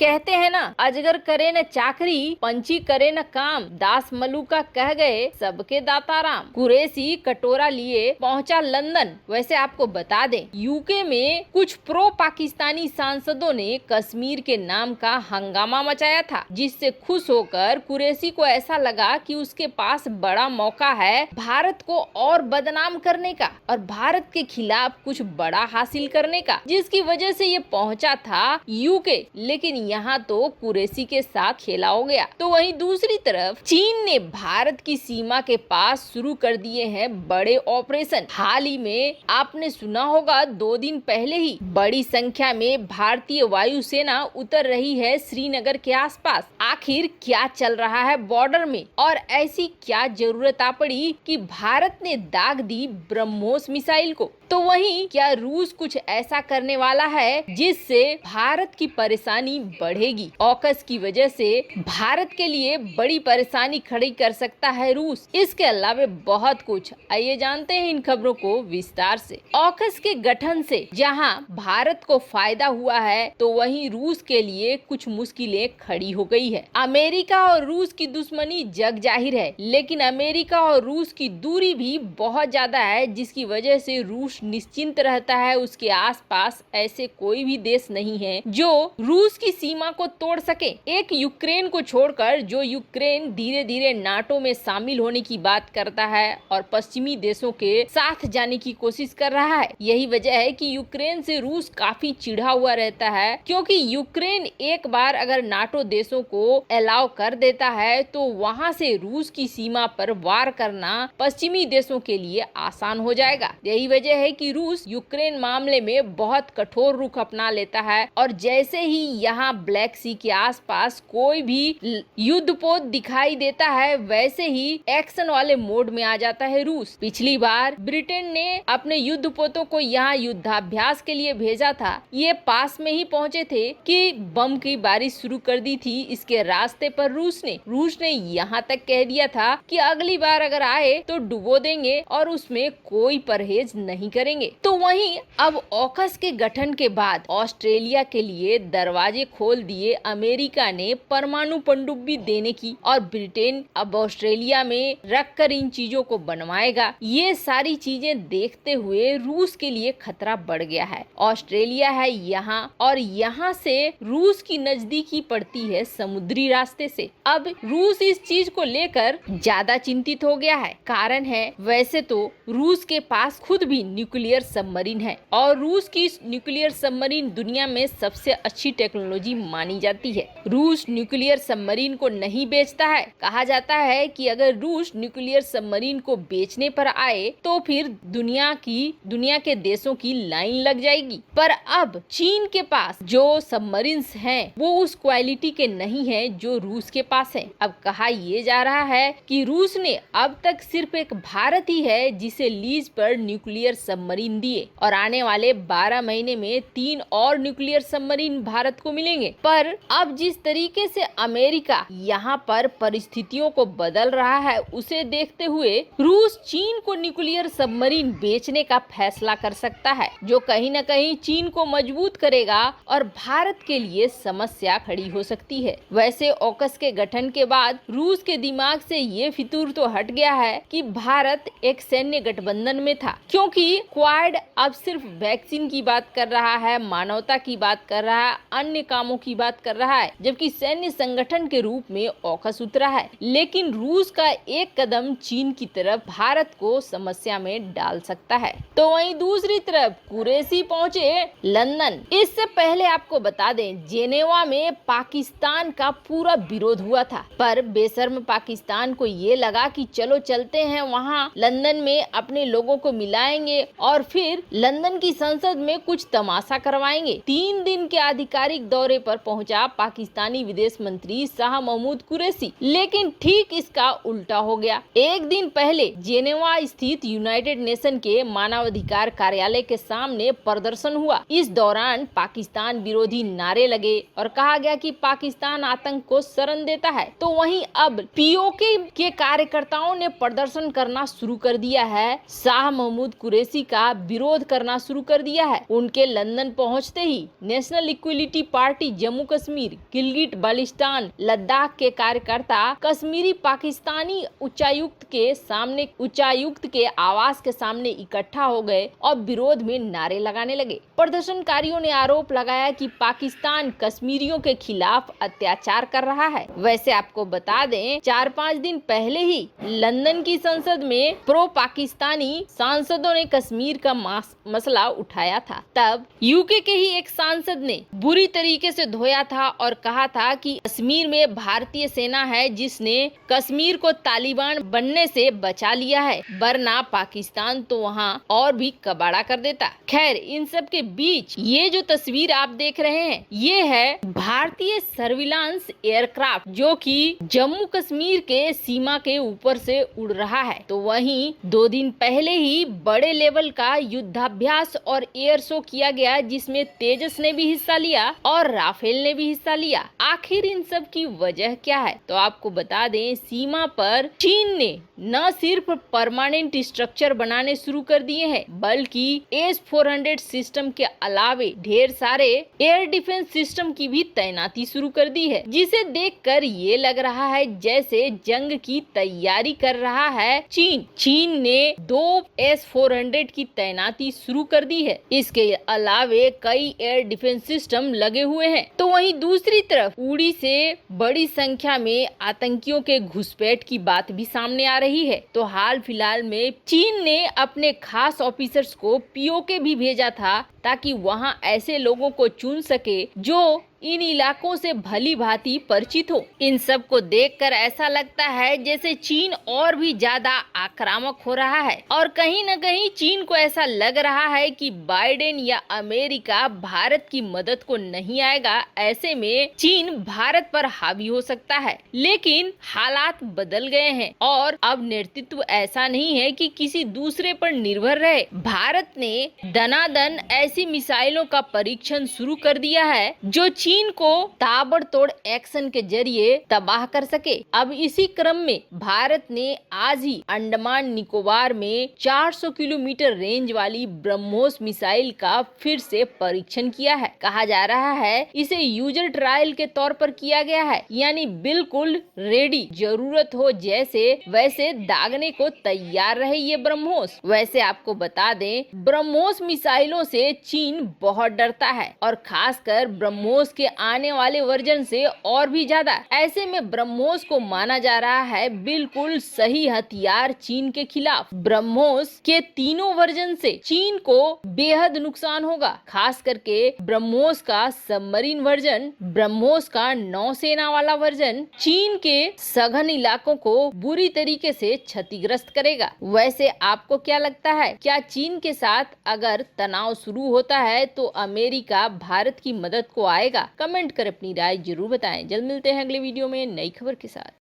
कहते हैं ना, अजगर करे न चाकरी, पंछी करे न काम, दास मलूका कह गए सबके दाता राम। कुरैशी कटोरा लिए पहुंचा लंदन। वैसे आपको बता दें, यूके में कुछ प्रो पाकिस्तानी सांसदों ने कश्मीर के नाम का हंगामा मचाया था, जिससे खुश होकर कुरैशी को ऐसा लगा कि उसके पास बड़ा मौका है भारत को और बदनाम करने का और भारत के खिलाफ कुछ बड़ा हासिल करने का, जिसकी वजह से ये पहुंचा था यूके। लेकिन यहाँ तो कुरैशी के साथ खेला हो गया। तो वहीं दूसरी तरफ चीन ने भारत की सीमा के पास शुरू कर दिए हैं बड़े ऑपरेशन। हाल ही में आपने सुना होगा, 2 दिन पहले ही बड़ी संख्या में भारतीय वायुसेना उतर रही है श्रीनगर के आसपास। आखिर क्या चल रहा है बॉर्डर में और ऐसी क्या जरूरत आ पड़ी कि भारत ने दाग दी ब्रह्मोस मिसाइल को? तो वहीं क्या रूस कुछ ऐसा करने वाला है जिससे भारत की परेशानी बढ़ेगी? ऑकस की वजह से भारत के लिए बड़ी परेशानी खड़ी कर सकता है रूस। इसके अलावा बहुत कुछ, आइए जानते हैं इन खबरों को विस्तार से। ऑकस के गठन से जहां भारत को फायदा हुआ है, तो वहीं रूस के लिए कुछ मुश्किलें खड़ी हो गई है। अमेरिका और रूस की दुश्मनी जग जाहिर है, लेकिन अमेरिका और रूस की दूरी भी बहुत ज्यादा है, जिसकी वजह से रूस निश्चिंत रहता है। उसके आसपास ऐसे कोई भी देश नहीं है जो रूस की सीमा को तोड़ सके। एक यूक्रेन को छोड़कर, जो यूक्रेन धीरे धीरे नाटो में शामिल होने की बात करता है और पश्चिमी देशों के साथ जाने की कोशिश कर रहा है। यही वजह है कि यूक्रेन से रूस काफी चिढ़ा हुआ रहता है, क्योंकि यूक्रेन एक बार अगर नाटो देशों को अलाउ कर देता है तो वहाँ से रूस की सीमा पर वार करना पश्चिमी देशों के लिए आसान हो जाएगा। यही वजह है कि रूस यूक्रेन मामले में बहुत कठोर रुख अपना लेता है और जैसे ही यहाँ ब्लैक सी के आसपास कोई भी युद्धपोत दिखाई देता है, वैसे ही एक्शन वाले मोड में आ जाता है रूस। पिछली बार ब्रिटेन ने अपने युद्धपोतों को यहाँ युद्धाभ्यास के लिए भेजा था। ये पास में ही पहुँचे थे कि बम की बारिश शुरू कर दी थी इसके रास्ते पर रूस ने यहाँ तक कह दिया था कि अगली बार अगर आए तो डुबो देंगे और उसमें कोई परहेज नहीं करेंगे। तो वहीं अब ऑकस के गठन के बाद ऑस्ट्रेलिया के लिए दरवाजे खोल दिए अमेरिका ने परमाणु पनडुब्बी देने की, और ब्रिटेन अब ऑस्ट्रेलिया में रखकर इन चीजों को बनवाएगा। ये सारी चीजें देखते हुए रूस के लिए खतरा बढ़ गया है। ऑस्ट्रेलिया है यहाँ और यहाँ से रूस की नजदीकी पड़ती है समुद्री रास्ते से। अब रूस इस चीज को लेकर ज्यादा चिंतित हो गया है। कारण है, वैसे तो रूस के पास खुद भी न्यूक्लियर सबमरीन है और रूस की न्यूक्लियर सबमरीन दुनिया में सबसे अच्छी टेक्नोलॉजी मानी जाती है। रूस न्यूक्लियर सबमरीन को नहीं बेचता है। कहा जाता है कि अगर रूस न्यूक्लियर सबमरीन को बेचने पर आए तो फिर दुनिया के देशों की लाइन लग जाएगी। पर अब चीन के पास जो सबमरीन्स हैं वो उस क्वालिटी के नहीं है जो रूस के पास है। अब कहा यह जा रहा है कि रूस ने अब तक सिर्फ एक भारत ही है जिसे लीज पर न्यूक्लियर सबमरीन दिए और आने वाले 12 महीने में 3 और न्यूक्लियर सबमरीन भारत को मिलेंगे। पर अब जिस तरीके से अमेरिका यहाँ पर परिस्थितियों को बदल रहा है, उसे देखते हुए रूस चीन को न्यूक्लियर सबमरीन बेचने का फैसला कर सकता है, जो कहीं न कहीं चीन को मजबूत करेगा और भारत के लिए समस्या खड़ी हो सकती है। वैसे ऑकस के गठन के बाद रूस के दिमाग से ये फितूर तो हट गया है कि भारत एक सैन्य गठबंधन में था, क्योंकि क्वाड अब सिर्फ वैक्सीन की बात कर रहा है, मानवता की बात कर रहा है, अन्य कामों की बात कर रहा है, जबकि सैन्य संगठन के रूप में ऑकस उतरा है। लेकिन रूस का एक कदम चीन की तरफ भारत को समस्या में डाल सकता है। तो वहीं दूसरी तरफ कुरैशी पहुंचे लंदन। इससे पहले आपको बता दें, जेनेवा में पाकिस्तान का पूरा विरोध हुआ था, पर बेशर्म पाकिस्तान को ये लगा कि चलो चलते हैं वहाँ लंदन में, अपने लोगों को मिलाएंगे और फिर लंदन की संसद में कुछ तमाशा करवाएंगे। 3 दिन के आधिकारिक दौरे पर पहुंचा पाकिस्तानी विदेश मंत्री शाह महमूद कुरैशी, लेकिन ठीक इसका उल्टा हो गया। एक दिन पहले जेनेवा स्थित यूनाइटेड नेशन के मानवाधिकार कार्यालय के सामने प्रदर्शन हुआ। इस दौरान पाकिस्तान विरोधी नारे लगे और कहा गया कि पाकिस्तान आतंक को शरण देता है। तो वहीं अब पीओके के कार्यकर्ताओं ने प्रदर्शन करना शुरू कर दिया है शाह महमूद कुरैशी का विरोध करना शुरू कर दिया है। उनके लंदन पहुंचते ही national equality party Jammu Kashmir, Gilgit Baltistan, Ladakh के कार्यकर्ता कश्मीरी पाकिस्तानी उच्चायुक्त के आवास के सामने इकट्ठा हो गए और विरोध में नारे लगाने लगे। प्रदर्शनकारियों ने आरोप लगाया कि पाकिस्तान कश्मीरियों के खिलाफ अत्याचार कर रहा है। वैसे आपको बता दें, 4-5 दिन पहले ही लंदन की संसद में प्रो पाकिस्तानी सांसदों ने कश्मीर का मसला उठाया था। तब यूके के ही एक सांसद ने बुरी तरीके से धोया था और कहा था कि कश्मीर में भारतीय सेना है जिसने कश्मीर को तालिबान बनने से बचा लिया है, वरना पाकिस्तान तो वहाँ और भी कबाड़ा कर देता। खैर, इन सब के बीच ये जो तस्वीर आप देख रहे हैं, ये है भारतीय सर्विलांस एयरक्राफ्ट जो कि जम्मू कश्मीर के सीमा के ऊपर से उड़ रहा है। तो वहीं 2 दिन पहले ही बड़े लेवल का युद्धाभ्यास और एयर शो किया गया, जिसमें तेजस ने भी हिस्सा लिया और राफेल ने भी हिस्सा लिया। आखिर इन सब की वजह क्या है? तो आपको बता दें, सीमा पर चीन ने न सिर्फ परमानेंट स्ट्रक्चर बनाने शुरू कर दिए हैं, बल्कि S-400 सिस्टम के अलावे ढेर सारे एयर डिफेंस सिस्टम की भी तैनाती शुरू कर दी है, जिसे देखकर ये लग रहा है जैसे जंग की तैयारी कर रहा है चीन। चीन ने 2 S-400 की तैनाती शुरू कर दी है। इसके अलावे कई एयर डिफेंस सिस्टम लगे हुए हैं। तो वहीं दूसरी तरफ उड़ी से बड़ी संख्या में आतंकियों के घुसपैठ की बात भी सामने आ रही है। तो हाल फिलहाल में चीन ने अपने खास ऑफिसर्स को पीओके भी भेजा था ताकि वहां ऐसे लोगों को चुन सके जो इन इलाकों से भली भांति परिचित हो। इन सब को देखकर ऐसा लगता है जैसे चीन और भी ज्यादा आक्रामक हो रहा है और कहीं न कहीं चीन को ऐसा लग रहा है कि बाइडेन या अमेरिका भारत की मदद को नहीं आएगा। ऐसे में चीन भारत पर हावी हो सकता है। लेकिन हालात बदल गए हैं और अब नेतृत्व ऐसा नहीं है कि किसी दूसरे पर निर्भर रहे। भारत ने दनादन ऐसी मिसाइलों का परीक्षण शुरू कर दिया है जो चीन को ताबड़तोड़ एक्शन के जरिए तबाह कर सके। अब इसी क्रम में भारत ने आज ही अंडमान निकोबार में 400 किलोमीटर रेंज वाली ब्रह्मोस मिसाइल का फिर से परीक्षण किया है। कहा जा रहा है इसे यूजर ट्रायल के तौर पर किया गया है, यानी बिल्कुल रेडी, जरूरत हो जैसे वैसे दागने को तैयार रहे ये ब्रह्मोस। वैसे आपको बता दें, ब्रह्मोस मिसाइलों से चीन बहुत डरता है और खासकर ब्रह्मोस के आने वाले वर्जन से और भी ज्यादा। ऐसे में ब्रह्मोस को माना जा रहा है बिल्कुल सही हथियार चीन के खिलाफ। ब्रह्मोस के तीनों वर्जन से चीन को बेहद नुकसान होगा, खास करके ब्रह्मोस का सबमरीन वर्जन, ब्रह्मोस का नौसेना वाला वर्जन चीन के सघन इलाकों को बुरी तरीके से क्षतिग्रस्त करेगा। वैसे आपको क्या लगता है, क्या चीन के साथ अगर तनाव शुरू होता है तो अमेरिका भारत की मदद को आएगा? कमेंट कर अपनी राय जरूर बताएं। जल्द मिलते हैं अगले वीडियो में नई खबर के साथ।